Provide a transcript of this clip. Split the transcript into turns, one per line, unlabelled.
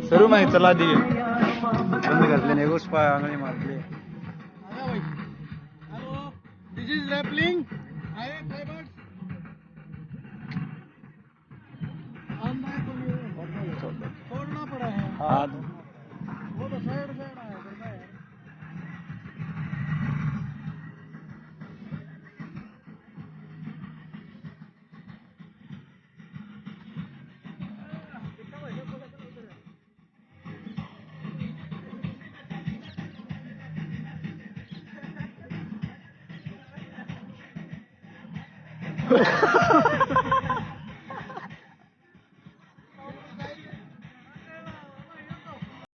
सर्व माहिती चला आधी
बंद घातले नाही गोष्ट आंगणी मारले
दिस इज रॅपलिंग छोड़ना पड़ा है
हाँ
वो तो साइड साइड आया करता है
Ha ha ha!